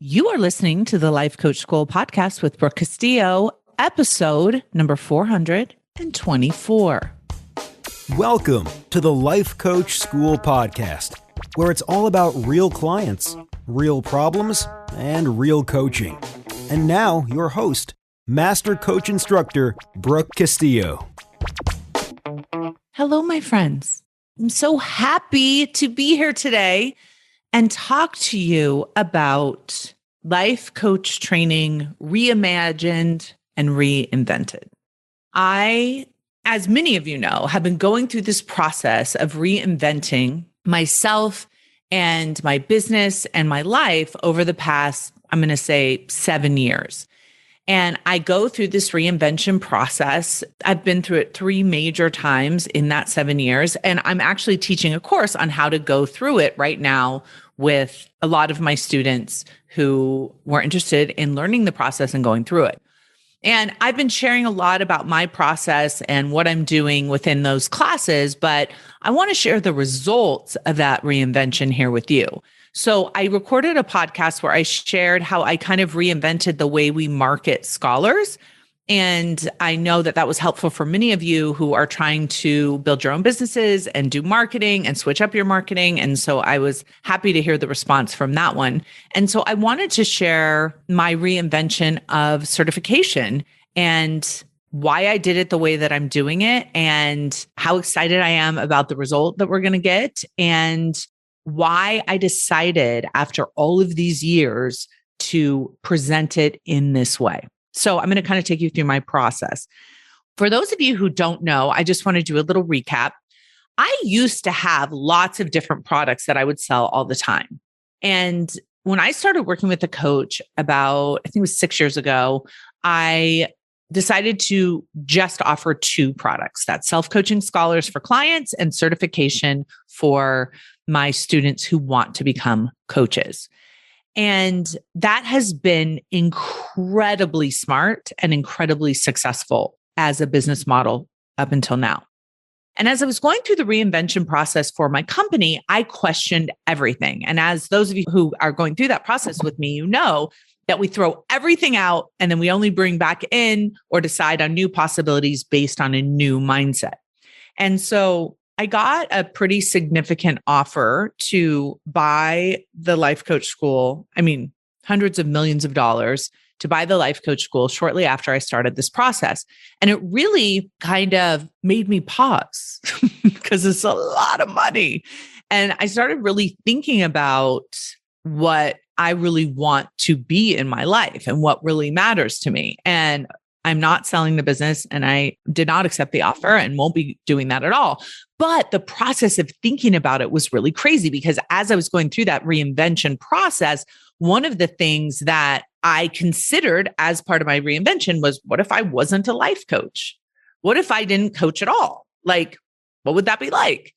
You are listening to the Life Coach School podcast with Brooke Castillo, episode number 424. Welcome to the Life Coach School podcast, where it's all about real clients, real problems, and real coaching. And now, your host, Master Coach Instructor, Brooke Castillo. Hello, my friends. I'm so happy to be here today and talk to you about life coach training, reimagined and reinvented. I, as many of you know, have been going through this process of reinventing myself and my business and my life over the past, I'm going to say 7 years. And I go through this reinvention process. I've been through it 3 major times in that 7 years. And I'm actually teaching a course on how to go through it right now with a lot of my students who were interested in learning the process and going through it. And I've been sharing a lot about my process and what I'm doing within those classes, but I want to share the results of that reinvention here with you. So I recorded a podcast where I shared how I kind of reinvented the way we market scholars. And I know that that was helpful for many of you who are trying to build your own businesses and do marketing and switch up your marketing. And so I was happy to hear the response from that one. And so I wanted to share my reinvention of certification and why I did it the way that I'm doing it and how excited I am about the result that we're going to get and why I decided after all of these years to present it in this way. So I'm going to kind of take you through my process. For those of you who don't know, I just want to do a little recap. I used to have lots of different products that I would sell all the time. And when I started working with a coach about, I think it was 6 years ago, I decided to just offer 2 products. That's self-coaching scholars for clients and certification for my students who want to become coaches. And that has been incredibly smart and incredibly successful as a business model up until now. And as I was going through the reinvention process for my company, I questioned everything. And as those of you who are going through that process with me, you know that we throw everything out and then we only bring back in or decide on new possibilities based on a new mindset. And so I got a pretty significant offer to buy the Life Coach School. I mean, hundreds of millions of dollars to buy the Life Coach School shortly after I started this process. And it really kind of made me pause because it's a lot of money. And I started really thinking about what I really want to be in my life and what really matters to me. And I'm not selling the business and I did not accept the offer and won't be doing that at all. But the process of thinking about it was really crazy because as I was going through that reinvention process, one of the things that I considered as part of my reinvention was, what if I wasn't a life coach? What if I didn't coach at all? Like, what would that be like?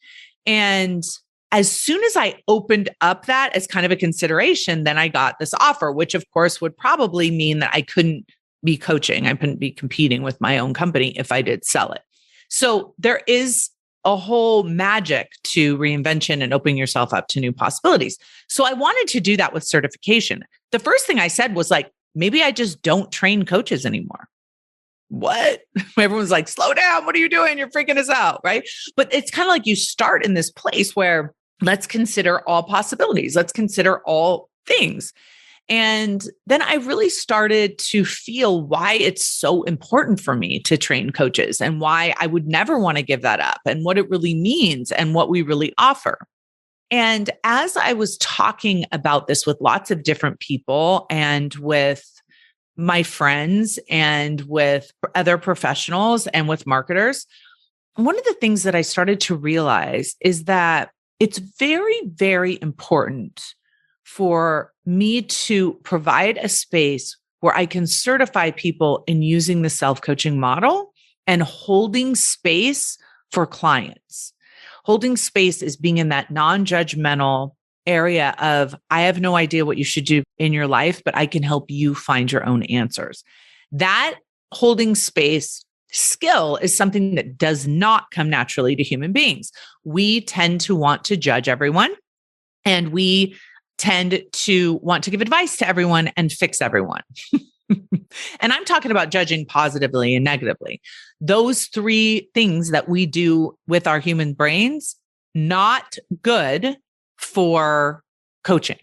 And as soon as I opened up that as kind of a consideration, then I got this offer, which of course would probably mean that I couldn't be coaching. I couldn't be competing with my own company if I did sell it. So there is a whole magic to reinvention and opening yourself up to new possibilities. So I wanted to do that with certification. The first thing I said was like, maybe I just don't train coaches anymore. What? Everyone's like, slow down. What are you doing? You're freaking us out, right? But it's kind of like you start in this place where let's consider all possibilities. Let's consider all things. And then I really started to feel why it's so important for me to train coaches and why I would never want to give that up and what it really means and what we really offer. And as I was talking about this with lots of different people and with my friends and with other professionals and with marketers, one of the things that I started to realize is that it's very, very important for me to provide a space where I can certify people in using the self-coaching model and holding space for clients. Holding space is being in that non-judgmental area of, I have no idea what you should do in your life, but I can help you find your own answers. That holding space skill is something that does not come naturally to human beings. We tend to want to judge everyone, and we tend to want to give advice to everyone and fix everyone. And I'm talking about judging positively and negatively. Those three things that we do with our human brains, not good for coaching.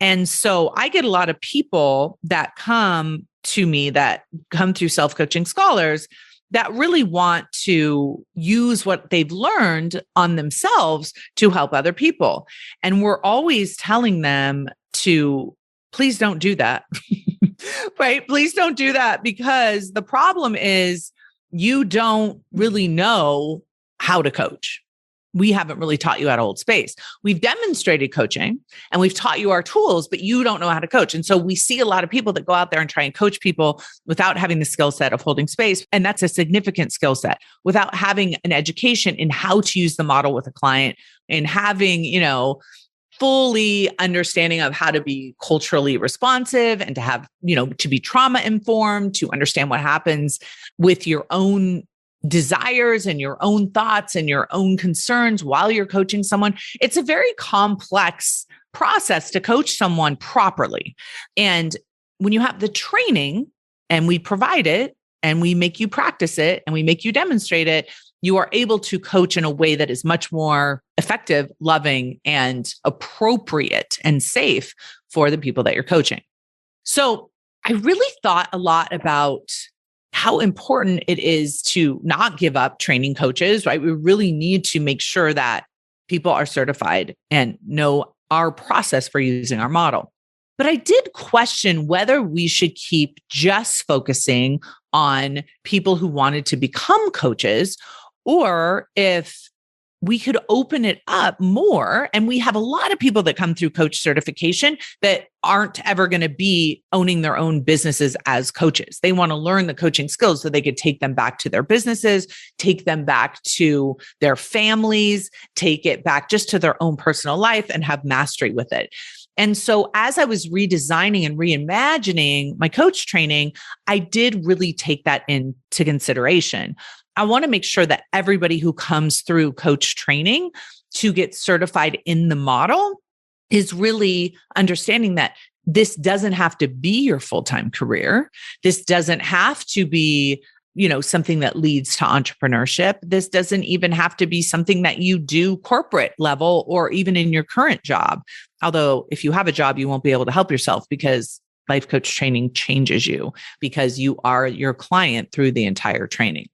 And so I get a lot of people that come to me that come through self-coaching scholars that really want to use what they've learned on themselves to help other people. And we're always telling them to, please don't do that. Right? Please don't do that, because the problem is you don't really know how to coach. We haven't really taught you how to hold space. We've demonstrated coaching and we've taught you our tools, but you don't know how to coach. And so we see a lot of people that go out there and try and coach people without having the skill set of holding space. And that's a significant skill set, without having an education in how to use the model with a client and having, fully understanding of how to be culturally responsive and to have, to be trauma informed, to understand what happens with your own desires and your own thoughts and your own concerns while you're coaching someone. It's a very complex process to coach someone properly. And when you have the training and we provide it and we make you practice it and we make you demonstrate it, you are able to coach in a way that is much more effective, loving, and appropriate and safe for the people that you're coaching. So I really thought a lot about how important it is to not give up training coaches, right? We really need to make sure that people are certified and know our process for using our model. But I did question whether we should keep just focusing on people who wanted to become coaches, or if we could open it up more. And we have a lot of people that come through coach certification that aren't ever going to be owning their own businesses as coaches. They want to learn the coaching skills so they could take them back to their businesses, take them back to their families, take it back just to their own personal life and have mastery with it. And so as I was redesigning and reimagining my coach training, I did really take that into consideration. I want to make sure that everybody who comes through coach training to get certified in the model is really understanding that this doesn't have to be your full-time career. This doesn't have to be, something that leads to entrepreneurship. This doesn't even have to be something that you do corporate level or even in your current job. Although if you have a job, you won't be able to help yourself because life coach training changes you because you are your client through the entire training.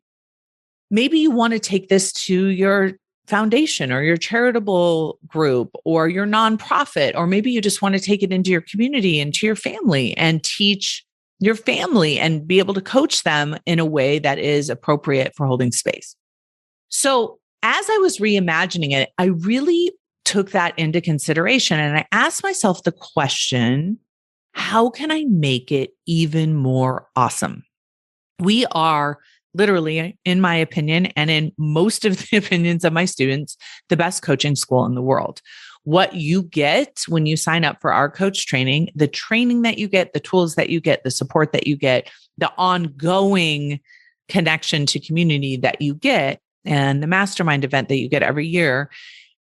Maybe you want to take this to your foundation or your charitable group or your nonprofit, or maybe you just want to take it into your community, into your family and teach your family and be able to coach them in a way that is appropriate for holding space. So as I was reimagining it, I really took that into consideration and I asked myself the question, how can I make it even more awesome? We are literally, in my opinion, and in most of the opinions of my students, the best coaching school in the world. What you get when you sign up for our coach training, the training that you get, the tools that you get, the support that you get, the ongoing connection to community that you get, and the mastermind event that you get every year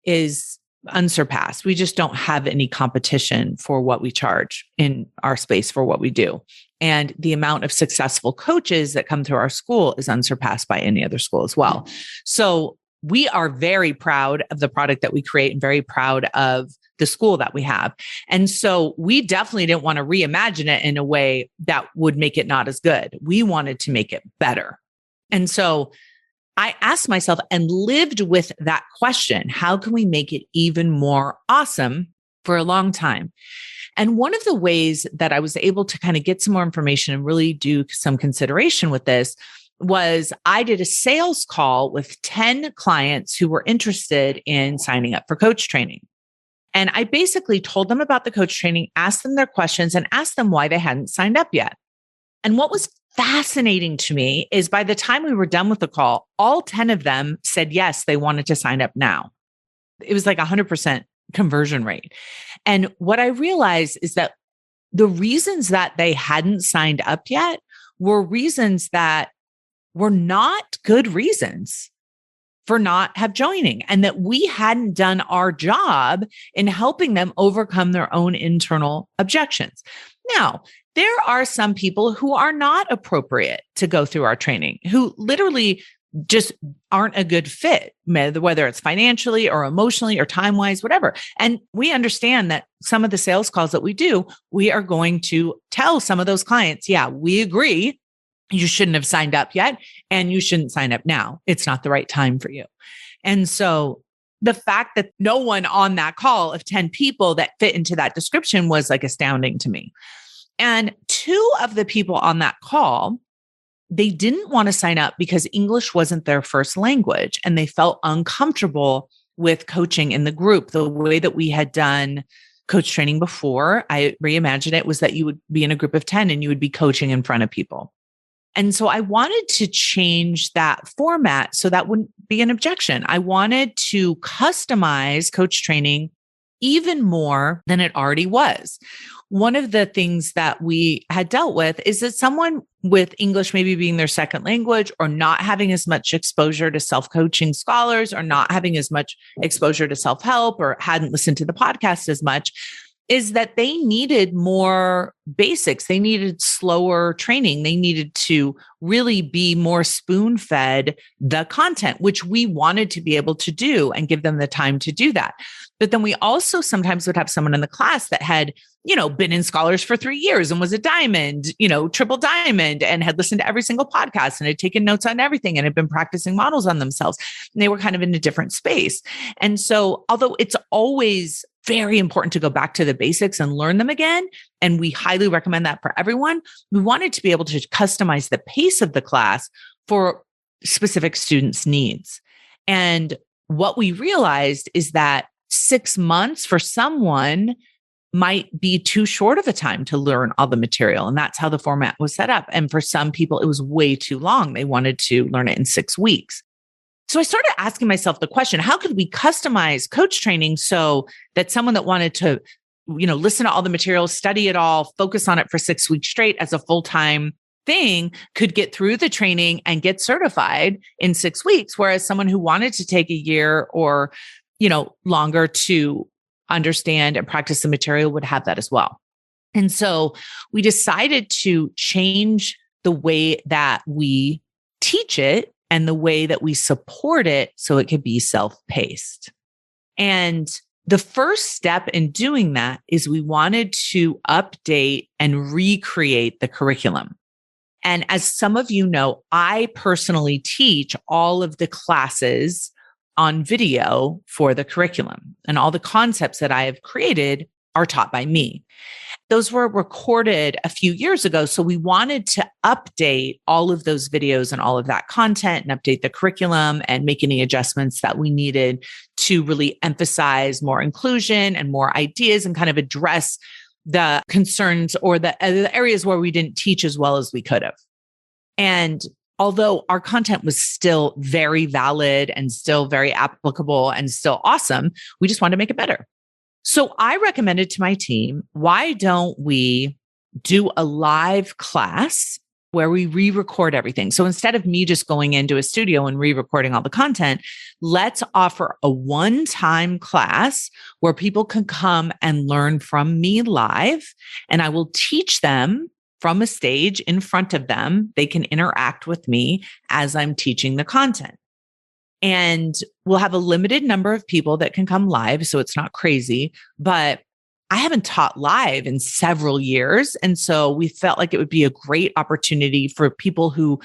is unsurpassed. We just don't have any competition for what we charge in our space for what we do. And the amount of successful coaches that come through our school is unsurpassed by any other school as well. So we are very proud of the product that we create and very proud of the school that we have. And so we definitely didn't want to reimagine it in a way that would make it not as good. We wanted to make it better. And so I asked myself and lived with that question, how can we make it even more awesome, for a long time? And one of the ways that I was able to kind of get some more information and really do some consideration with this was I did a sales call with 10 clients who were interested in signing up for coach training. And I basically told them about the coach training, asked them their questions, and asked them why they hadn't signed up yet. And what was fascinating to me is by the time we were done with the call, all 10 of them said, yes, they wanted to sign up now. It was like 100% conversion rate. And what I realized is that the reasons that they hadn't signed up yet were reasons that were not good reasons. for not have joining, and that we hadn't done our job in helping them overcome their own internal objections. Now, there are some people who are not appropriate to go through our training, who literally just aren't a good fit, whether it's financially or emotionally or time-wise, whatever. And we understand that some of the sales calls that we do, we are going to tell some of those clients, yeah, we agree, you shouldn't have signed up yet, and you shouldn't sign up now. It's not the right time for you. And so the fact that no one on that call of 10 people that fit into that description was like astounding to me. And 2 of the people on that call, they didn't want to sign up because English wasn't their first language, and they felt uncomfortable with coaching in the group. The way that we had done coach training before, I reimagined it, was that you would be in a group of 10 and you would be coaching in front of people. And so I wanted to change that format so that wouldn't be an objection. I wanted to customize coach training even more than it already was. One of the things that we had dealt with is that someone with English maybe being their second language, or not having as much exposure to self-coaching scholars, or not having as much exposure to self-help, or hadn't listened to the podcast as much, is that they needed more basics. They needed slower training. They needed to really be more spoon-fed the content, which we wanted to be able to do and give them the time to do that. But then we also sometimes would have someone in the class that had, been in Scholars for 3 years and was a diamond, triple diamond, and had listened to every single podcast and had taken notes on everything and had been practicing models on themselves. And they were kind of in a different space. And so, although it's always very important to go back to the basics and learn them again, and we highly recommend that for everyone, we wanted to be able to customize the pace of the class for specific students' needs. And what we realized is that 6 months for someone might be too short of a time to learn all the material. And that's how the format was set up. And for some people, it was way too long. They wanted to learn it in 6 weeks. So I started asking myself the question, how could we customize coach training so that someone that wanted to, listen to all the materials, study it all, focus on it for 6 weeks straight as a full-time thing could get through the training and get certified in 6 weeks, whereas someone who wanted to take a year or longer to understand and practice the material would have that as well. And so we decided to change the way that we teach it and the way that we support it so it could be self-paced. And the first step in doing that is we wanted to update and recreate the curriculum. And as some of you know, I personally teach all of the classes on video for the curriculum, and all the concepts that I have created are taught by me. Those were recorded a few years ago. So we wanted to update all of those videos and all of that content and update the curriculum and make any adjustments that we needed to really emphasize more inclusion and more ideas and kind of address the concerns or the areas where we didn't teach as well as we could have. And although our content was still very valid and still very applicable and still awesome, we just wanted to make it better. So I recommended to my team, why don't we do a live class where we re-record everything? So instead of me just going into a studio and re-recording all the content, let's offer a one-time class where people can come and learn from me live, and I will teach them from a stage in front of them. They can interact with me as I'm teaching the content. And we'll have a limited number of people that can come live, so it's not crazy, but I haven't taught live in several years. And so we felt like it would be a great opportunity for people who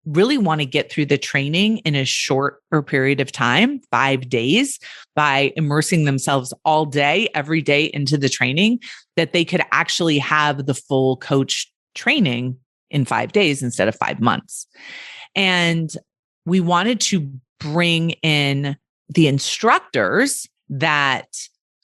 really want to get through the training in a shorter period of time, 5 days, by immersing themselves all day, every day into the training, that they could actually have the full coach training in 5 days instead of 5 months. And we wanted to bring in the instructors that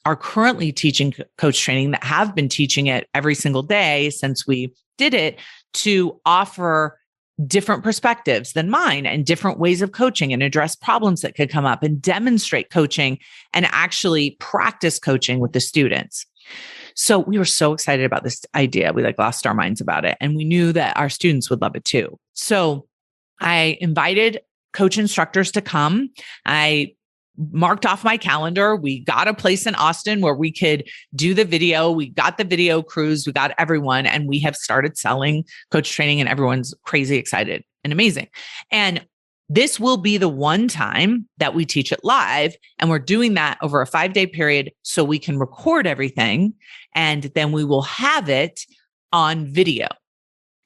are currently teaching coach training, that have been teaching it every single day since we did it, to offer different perspectives than mine and different ways of coaching and address problems that could come up and demonstrate coaching and actually practice coaching with the students. So we were so excited about this idea. We lost our minds about it, and we knew that our students would love it too. So I invited coach instructors to come. I marked off my calendar. We got a place in Austin where we could do the video. We got the video crews, we got everyone, and we have started selling coach training, and everyone's crazy excited and amazing. And this will be the one time that we teach it live. And we're doing that over a 5-day period so we can record everything. And then we will have it on video.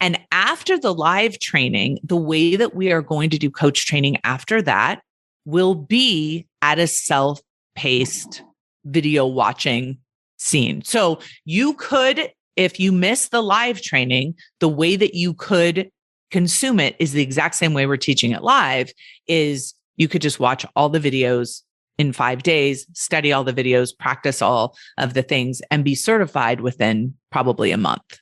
And after the live training, the way that we are going to do coach training after that will be at a self-paced video watching scene. So you could, if you miss the live training, the way that you could consume it is the exact same way we're teaching it live, is you could just watch all the videos in 5 days, study all the videos, practice all of the things, and be certified within probably a month.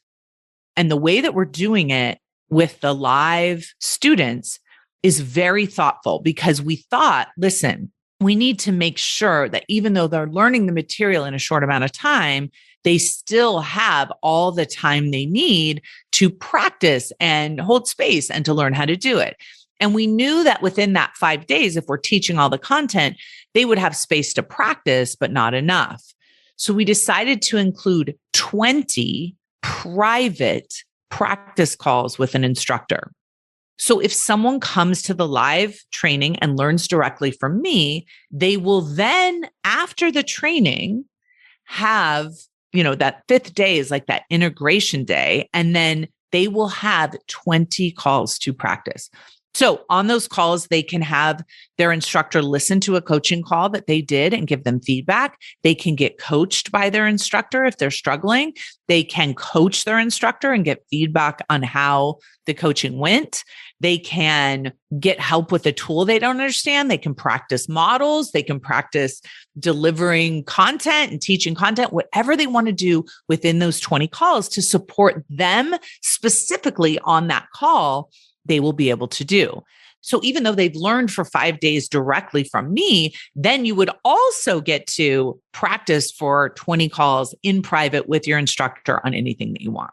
And the way that we're doing it with the live students is very thoughtful, because we thought, listen, we need to make sure that even though they're learning the material in a short amount of time, they still have all the time they need to practice and hold space and to learn how to do it. And we knew that within that 5 days, if we're teaching all the content, they would have space to practice, but not enough. So we decided to include 20 private practice calls with an instructor. So if someone comes to the live training and learns directly from me, they will then, after the training, have, that 5th day is like that integration day. And then they will have 20 calls to practice. So on those calls, they can have their instructor listen to a coaching call that they did and give them feedback. They can get coached by their instructor if they're struggling. They can coach their instructor and get feedback on how the coaching went. They can get help with a tool they don't understand. They can practice models. They can practice delivering content and teaching content, whatever they want to do within those 20 calls to support them specifically on that call, they will be able to do. So even though they've learned for 5 days directly from me, then you would also get to practice for 20 calls in private with your instructor on anything that you want.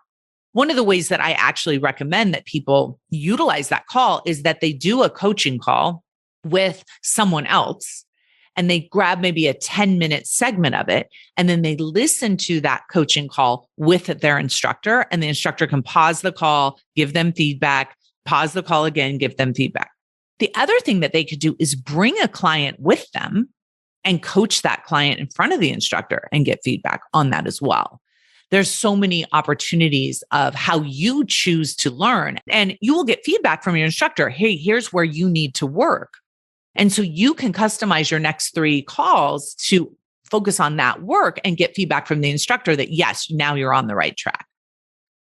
One of the ways that I actually recommend that people utilize that call is that they do a coaching call with someone else, and they grab maybe a 10-minute segment of it, and then they listen to that coaching call with their instructor, and the instructor can pause the call, give them feedback, pause the call again, give them feedback. The other thing that they could do is bring a client with them and coach that client in front of the instructor and get feedback on that as well. There's so many opportunities of how you choose to learn, and you will get feedback from your instructor. Hey, here's where you need to work. And so you can customize your next 3 calls to focus on that work and get feedback from the instructor that, yes, now you're on the right track.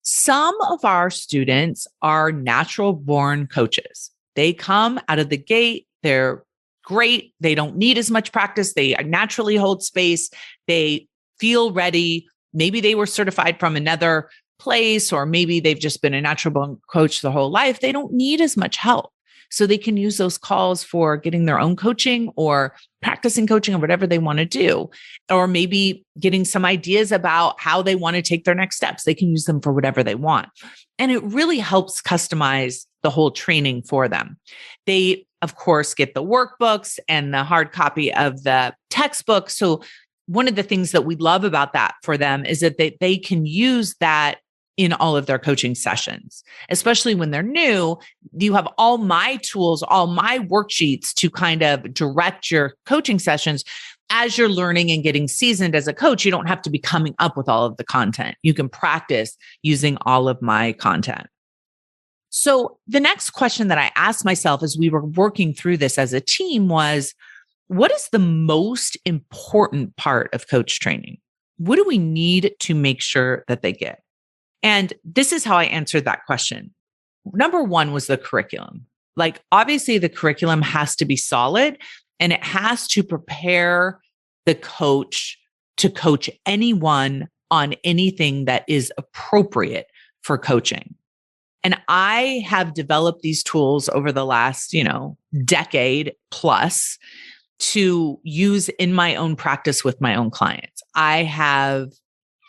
Some of our students are natural born coaches. They come out of the gate. They're great. They don't need as much practice. They naturally hold space. They feel ready. Maybe they were certified from another place, or maybe they've just been a natural born coach their whole life. They don't need as much help. So they can use those calls for getting their own coaching or practicing coaching or whatever they want to do, or maybe getting some ideas about how they want to take their next steps. They can use them for whatever they want. And it really helps customize the whole training for them. They, of course, get the workbooks and the hard copy of the textbook. So one of the things that we love about that for them is that they can use that in all of their coaching sessions, especially when they're new. You have all my tools, all my worksheets to kind of direct your coaching sessions. As you're learning and getting seasoned as a coach, you don't have to be coming up with all of the content. You can practice using all of my content. So the next question that I asked myself as we were working through this as a team was, what is the most important part of coach training? What do we need to make sure that they get? And this is how I answered that question. Number 1 was the curriculum. Like, obviously the curriculum has to be solid, and it has to prepare the coach to coach anyone on anything that is appropriate for coaching. And I have developed these tools over the last, decade plus to use in my own practice with my own clients. I have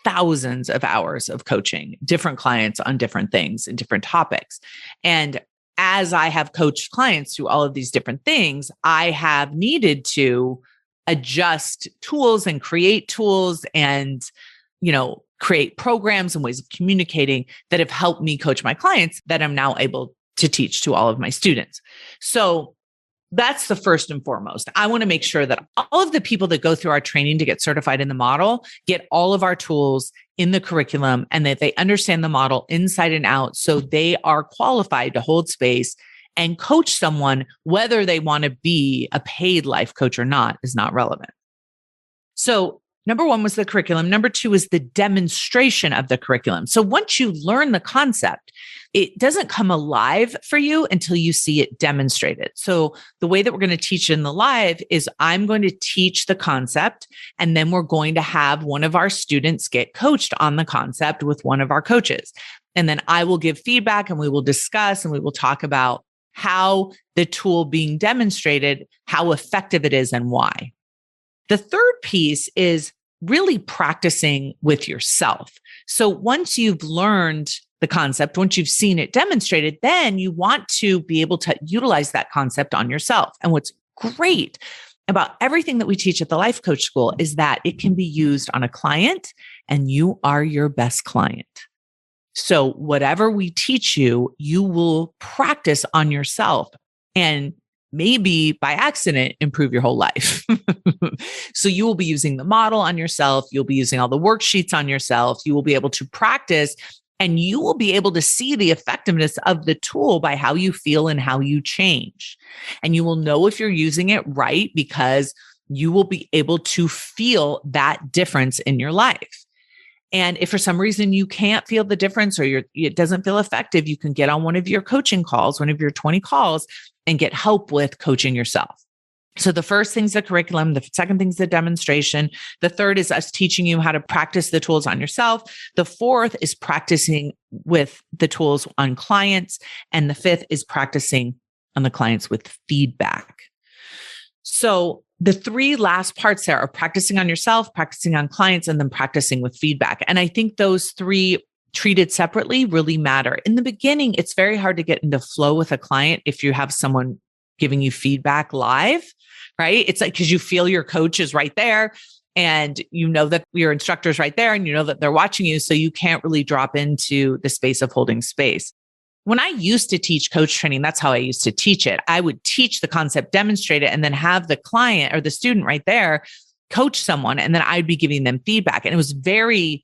thousands of hours of coaching different clients on different things and different topics. And as I have coached clients through all of these different things, I have needed to adjust tools and create tools and, create programs and ways of communicating that have helped me coach my clients that I'm now able to teach to all of my students. So that's the first and foremost. I want to make sure that all of the people that go through our training to get certified in the model get all of our tools in the curriculum and that they understand the model inside and out so they are qualified to hold space and coach someone, whether they want to be a paid life coach or not is not relevant. So number one was the curriculum. Number two is the demonstration of the curriculum. So once you learn the concept, it doesn't come alive for you until you see it demonstrated. So the way that we're going to teach in the live is I'm going to teach the concept, and then we're going to have one of our students get coached on the concept with one of our coaches. And then I will give feedback and we will discuss and we will talk about how the tool being demonstrated, how effective it is and why. The third piece is really practicing with yourself. So once you've learned the concept, once you've seen it demonstrated, then you want to be able to utilize that concept on yourself. And what's great about everything that we teach at the Life Coach School is that it can be used on a client and you are your best client. So whatever we teach you, you will practice on yourself and maybe by accident, improve your whole life. So you will be using the model on yourself. You'll be using all the worksheets on yourself. You will be able to practice and you will be able to see the effectiveness of the tool by how you feel and how you change. And you will know if you're using it right because you will be able to feel that difference in your life. And if for some reason you can't feel the difference or it doesn't feel effective, you can get on one of your coaching calls, one of your 20 calls, and get help with coaching yourself. So the first thing's the curriculum. The second thing's the demonstration. The third is us teaching you how to practice the tools on yourself. The fourth is practicing with the tools on clients. And the fifth is practicing on the clients with feedback. So the three last parts there are practicing on yourself, practicing on clients, and then practicing with feedback. And I think those three treated separately really matter. In the beginning, it's very hard to get into flow with a client if you have someone giving you feedback live, right? It's like, because you feel your coach is right there and you know that your instructor is right there and you know that they're watching you. So you can't really drop into the space of holding space. When I used to teach coach training, that's how I used to teach it. I would teach the concept, demonstrate it, and then have the client or the student right there coach someone. And then I'd be giving them feedback. And it was very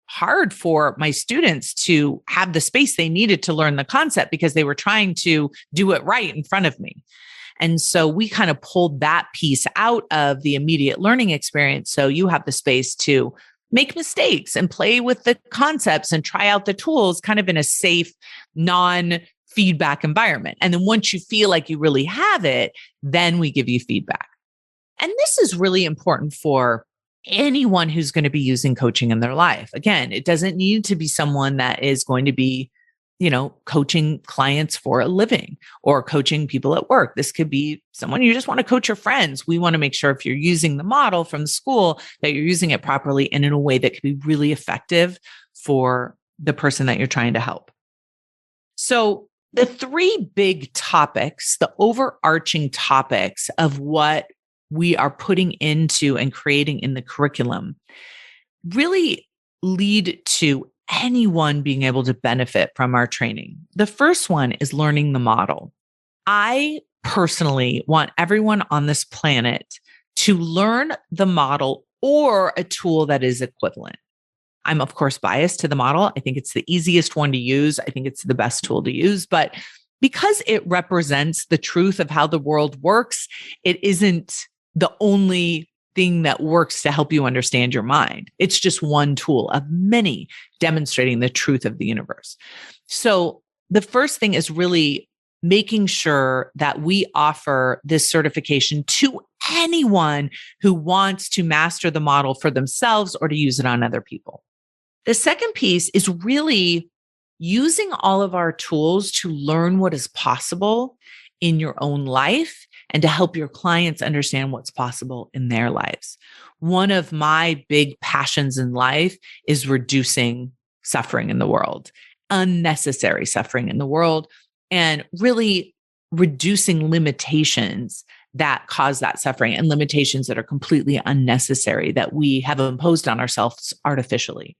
hard for my students to have the space they needed to learn the concept because they were trying to do it right in front of me. And so we kind of pulled that piece out of the immediate learning experience. So you have the space to make mistakes and play with the concepts and try out the tools kind of in a safe, non-feedback environment. And then once you feel like you really have it, then we give you feedback. And this is really important for anyone who's going to be using coaching in their life. Again, it doesn't need to be someone that is going to be, coaching clients for a living or coaching people at work. This could be someone you just want to coach your friends. We want to make sure if you're using the model from the school that you're using it properly and in a way that can be really effective for the person that you're trying to help. So the three big topics, the overarching topics of what we are putting into and creating in the curriculum really lead to anyone being able to benefit from our training. The first one is learning the model. I personally want everyone on this planet to learn the model or a tool that is equivalent. I'm, of course, biased to the model. I think it's the easiest one to use. I think it's the best tool to use, but because it represents the truth of how the world works, it isn't the only thing that works to help you understand your mind. It's just one tool of many demonstrating the truth of the universe. So the first thing is really making sure that we offer this certification to anyone who wants to master the model for themselves or to use it on other people. The second piece is really using all of our tools to learn what is possible in your own life and to help your clients understand what's possible in their lives. One of my big passions in life is reducing suffering in the world, unnecessary suffering in the world. and really reducing limitations that cause that suffering and limitations that are completely unnecessary that we have imposed on ourselves artificially.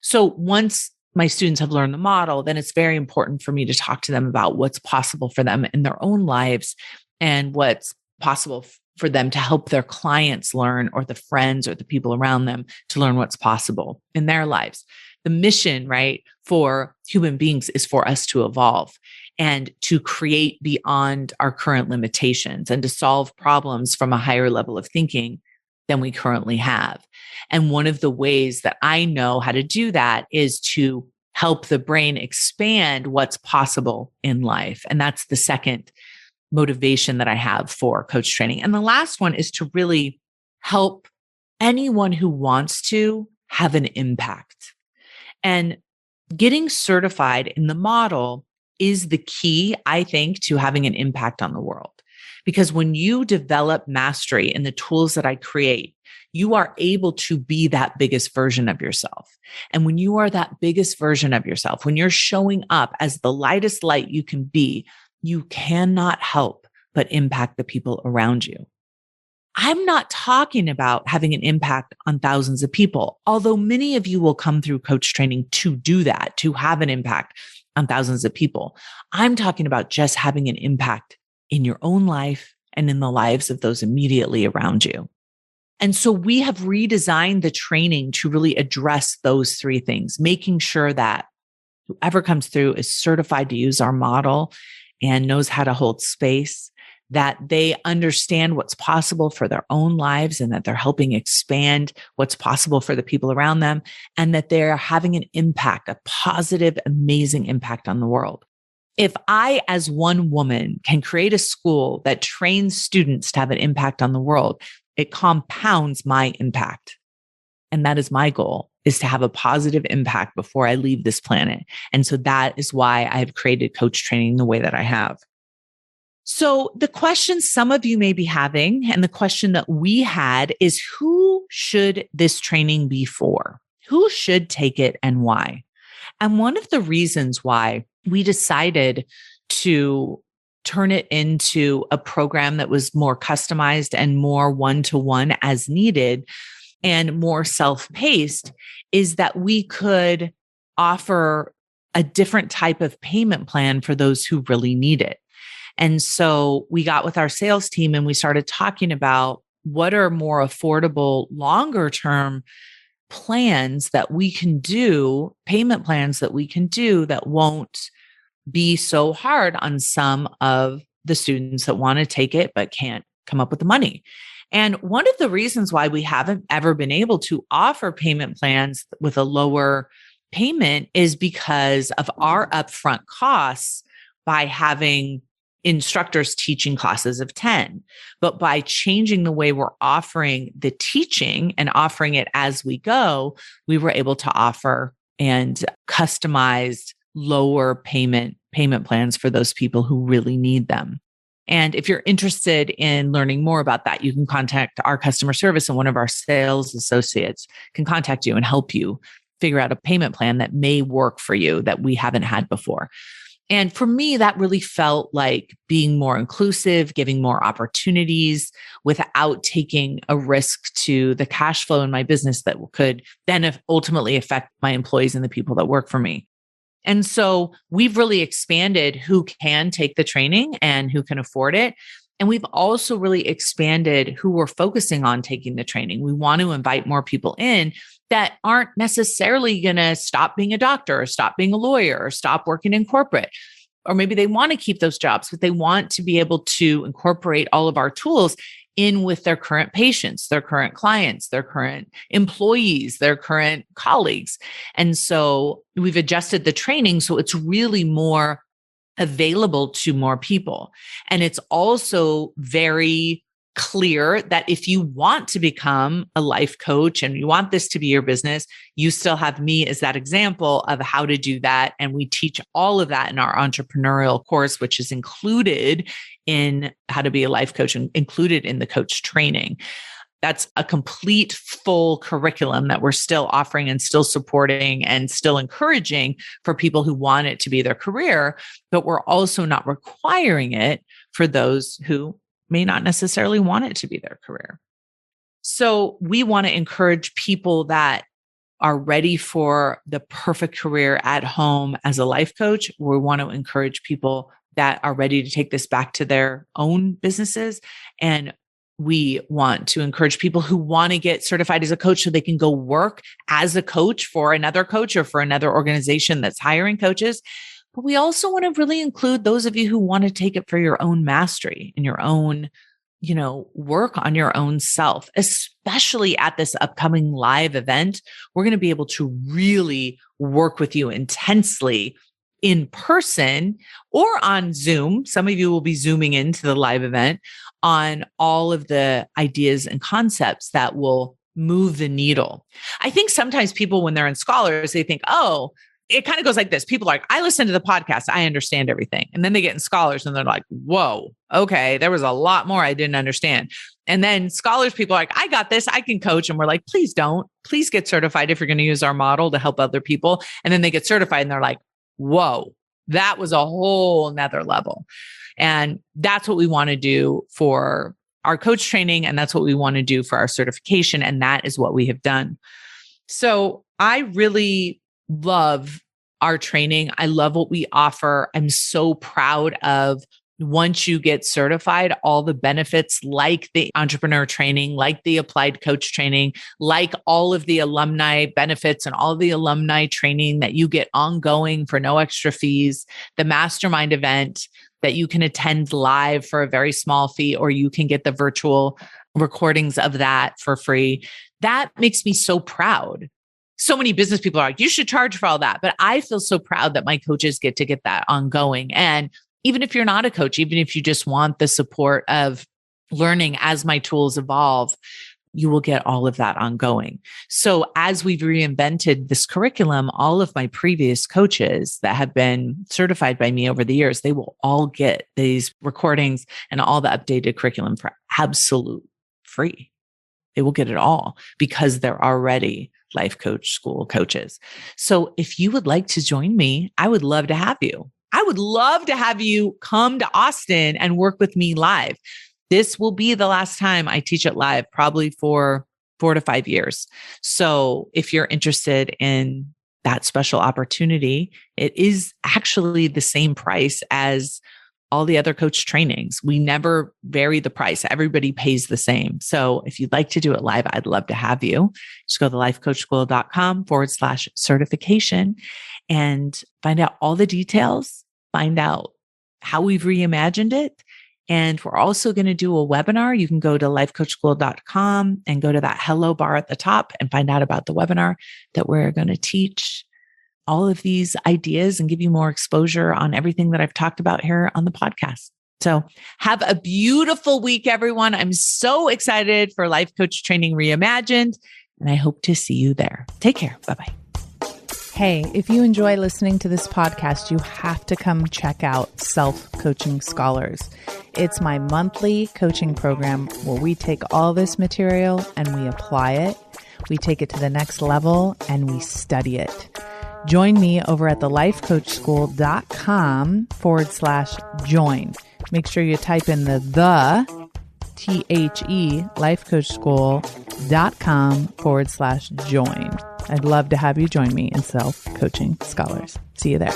So once my students have learned the model, then it's very important for me to talk to them about what's possible for them in their own lives and what's possible for them to help their clients learn, or the friends or the people around them to learn what's possible in their lives. The mission, right, for human beings is for us to evolve and to create beyond our current limitations and to solve problems from a higher level of thinking than we currently have. And one of the ways that I know how to do that is to help the brain expand what's possible in life. And that's the second motivation that I have for coach training. And the last one is to really help anyone who wants to have an impact. And getting certified in the model is the key, I think, to having an impact on the world. Because when you develop mastery in the tools that I create, you are able to be that biggest version of yourself. And when you are that biggest version of yourself, when you're showing up as the lightest light you can be, you cannot help but impact the people around you. I'm not talking about having an impact on thousands of people, although many of you will come through coach training to do that, to have an impact on thousands of people. I'm talking about just having an impact in your own life and in the lives of those immediately around you. And so we have redesigned the training to really address those three things, making sure that whoever comes through is certified to use our model and knows how to hold space, that they understand what's possible for their own lives and that they're helping expand what's possible for the people around them, and that they're having an impact, a positive, amazing impact on the world. If I, as one woman, can create a school that trains students to have an impact on the world, it compounds my impact. And that is my goal, is to have a positive impact before I leave this planet. And so that is why I have created coach training the way that I have. So the question some of you may be having, and the question that we had, is who should this training be for? Who should take it and why? And one of the reasons why we decided to turn it into a program that was more customized and more one-to-one as needed and more self-paced is that we could offer a different type of payment plan for those who really need it. And so we got with our sales team and we started talking about what are more affordable, longer term plans that we can do, payment plans that we can do that won't be so hard on some of the students that want to take it but can't come up with the money. And one of the reasons why we haven't ever been able to offer payment plans with a lower payment is because of our upfront costs by having instructors teaching classes of 10. But by changing the way we're offering the teaching and offering it as we go, we were able to offer and customized lower payment plans for those people who really need them. And if you're interested in learning more about that, you can contact our customer service, and one of our sales associates can contact you and help you figure out a payment plan that may work for you that we haven't had before. And for me, that really felt like being more inclusive, giving more opportunities without taking a risk to the cash flow in my business that could then ultimately affect my employees and the people that work for me. And so we've really expanded who can take the training and who can afford it. And we've also really expanded who we're focusing on taking the training. We want to invite more people in that aren't necessarily going to stop being a doctor or stop being a lawyer or stop working in corporate. Or maybe they want to keep those jobs, but they want to be able to incorporate all of our tools in with their current patients, their current clients, their current employees, their current colleagues. And so we've adjusted the training so it's really more available to more people. And it's also very clear that if you want to become a life coach and you want this to be your business, you still have me as that example of how to do that. And we teach all of that in our entrepreneurial course, which is included in how to be a life coach and included in the coach training. That's a complete full curriculum that we're still offering and still supporting and still encouraging for people who want it to be their career, but we're also not requiring it for those who may not necessarily want it to be their career. So we want to encourage people that are ready for the perfect career at home as a life coach. We want to encourage people that are ready to take this back to their own businesses. And we want to encourage people who want to get certified as a coach so they can go work as a coach for another coach or for another organization that's hiring coaches. But we also want to really include those of you who want to take it for your own mastery and your own, work on your own self, especially at this upcoming live event. We're going to be able to really work with you intensely in person or on Zoom. Some of you will be Zooming into the live event on all of the ideas and concepts that will move the needle. I think sometimes people, when they're in Scholars, they think, oh, it kind of goes like this. People are like, I listen to the podcast, I understand everything. And then they get in Scholars and they're like, whoa, okay, there was a lot more I didn't understand. And then Scholars people are like, I got this, I can coach. And we're like, please don't. Please get certified if you're going to use our model to help other people. And then they get certified and they're like, whoa, that was a whole nother level. And that's what we want to do for our coach training. And that's what we want to do for our certification. And that is what we have done. So I really love our training. I love what we offer. I'm so proud of, once you get certified, all the benefits like the entrepreneur training, like the applied coach training, like all of the alumni benefits and all the alumni training that you get ongoing for no extra fees, the mastermind event that you can attend live for a very small fee, or you can get the virtual recordings of that for free. That makes me so proud. So many business people are like, you should charge for all that. But I feel so proud that my coaches get to get that ongoing. And even if you're not a coach, even if you just want the support of learning as my tools evolve, you will get all of that ongoing. So as we've reinvented this curriculum, all of my previous coaches that have been certified by me over the years, they will all get these recordings and all the updated curriculum for absolute free. They will get it all because they're already life coach school coaches. So if you would like to join me, I would love to have you. I would love to have you come to Austin and work with me live. This will be the last time I teach it live, probably for 4 to 5 years. So if you're interested in that special opportunity, it is actually the same price as all the other coach trainings. We never vary the price. Everybody pays the same. So if you'd like to do it live, I'd love to have you. Just go to lifecoachschool.com/certification and find out all the details, find out how we've reimagined it. And we're also going to do a webinar. You can go to lifecoachschool.com and go to that hello bar at the top and find out about the webinar that we're going to teach all of these ideas and give you more exposure on everything that I've talked about here on the podcast. So have a beautiful week, everyone. I'm so excited for Life Coach Training Reimagined, and I hope to see you there. Take care. Bye-bye. Hey, if you enjoy listening to this podcast, you have to come check out Self-Coaching Scholars. It's my monthly coaching program where we take all this material and we apply it, we take it to the next level, and we study it. Join me over at thelifecoachschool.com/join. Make sure you type in the lifecoachschool.com/join. I'd love to have you join me in Self-Coaching Scholars. See you there.